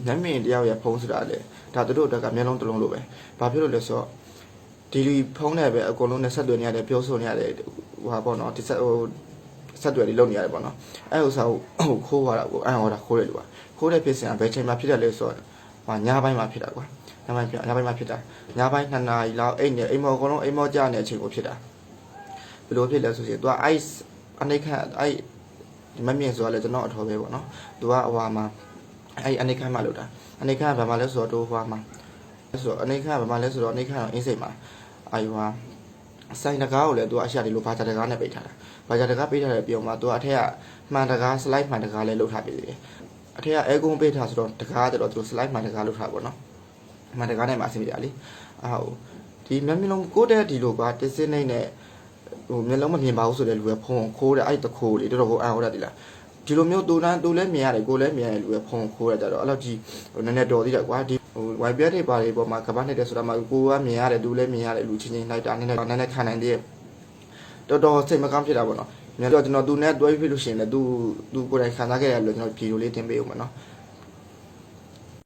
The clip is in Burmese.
မျက်မြင်တယောက်ရဲ့ဖုံးဆိုတာလေဒါသူတို့အတွက်ကမျက်လုံးတစ်လုံးလိုပဲဘာဖြစ်လို့လဲဆိုတော့ဒီလူဖုံးနဲ့ပဲအကုန်လုံးနဲ့ဆက်သွယ်နေရတယ်ပြောဆိုနေရတယ်ဟိုဟာပေါ့နော်ဒီဆက်သွယ်လေးလုပ်နေရတယ်ပေါ့နော်အဲဥစ္စာကိုခိုးသွားတာကိုအန်ဟောတာခိုးတယ်လို့ပါခိုးတဲ့ဖြစ်စဉ်ကဘယ်ချိန်မှဖြစ်တယ်လဲဆိုတော့ညပိုင်းမှာဖြစ်တာကွာညပိုင်းမှာဖြစ်တာညပိုင်း2 နာရီလောက်အိမ်နဲ့အိမ်မော်အကုန်လုံးအိမ်မော်ကြနေတဲ့အချိန်ကိုဖြစ်တာဘယ်လိုဖြစ်လဲဆိုရင်သူကအနေခံဒီမမြင်ဆိုတော့လေကျွန်တော်အထော်ပဲပေါ့နော်သူကဟိုဟာမှာအနေခံမှလို့တာအနေခံကဘာမှလဲဆိုတော့ဟိုဟာမှာဆိုတော့အနေခံကဘာမှလဲဆိုတော့အနေခံတော့အင်းစိတ်မှာဟိုဆိုင်တကားကိုလည်းသူကအရှာဒီလိုဘာသာတကားနဲ့ပိတ်ထားတာဘာသာတကားပိတ်ထားတဲ့ပြုံမှာသူကအထက်ကမှန်တကား slide မှန်တကားလည်းလုပ်ထားပေးတယ်အထက်ကအဲကုန်းပိတ်ထားဆိုတော့တကားတော့သူ slide မှန်တကားလုပ်ထားပါတော့မှန်တကားနဲ့မှအဆင်ပြေတာလေဒီမျက်လုံးကိုတဲ့ဒီလိုကတစ်စင်းနေနဲ့ဟိုမျက်လုံးမမြင်ပါဘူးဆိုတဲ့လူကဖုံခိုးတယ်အဲ့တခိုးလေတော်တော်ကိုအံ့ဩတတ်တယ်လားဒီလိုမျိုးတူလည်းမြင်ရတယ်ကိုလည်းမြင်ရတယ်လူကဖုံခိုးရကြတော့အဲ့လိုကြီးနည်းနည်းတော်သေးတယ်ကွာဒီဟိုဝိုင်ပြက်တွေပါတွေပေါ်မှာကပတ်နေတယ်ဆိုတာမှကိုကမြင်ရတယ်သူလည်းမြင်ရတယ်လူချင်းချင်းလိုက်တာနည်းနည်းခံနိုင်သေးတယ်တော်တော်စိတ်မကောင်းဖြစ်တာပေါ့နော်မြင်တော့ကျွန်တော်သူနဲ့တွဲပြီးဖြစ်လို့ရှိရင်လည်းသူကိုယ်တိုင်ခံစားခဲ့ရလို့ကျွန်တော်ဗီဒီယိုလေးတင်ပေးဦးမယ်နော်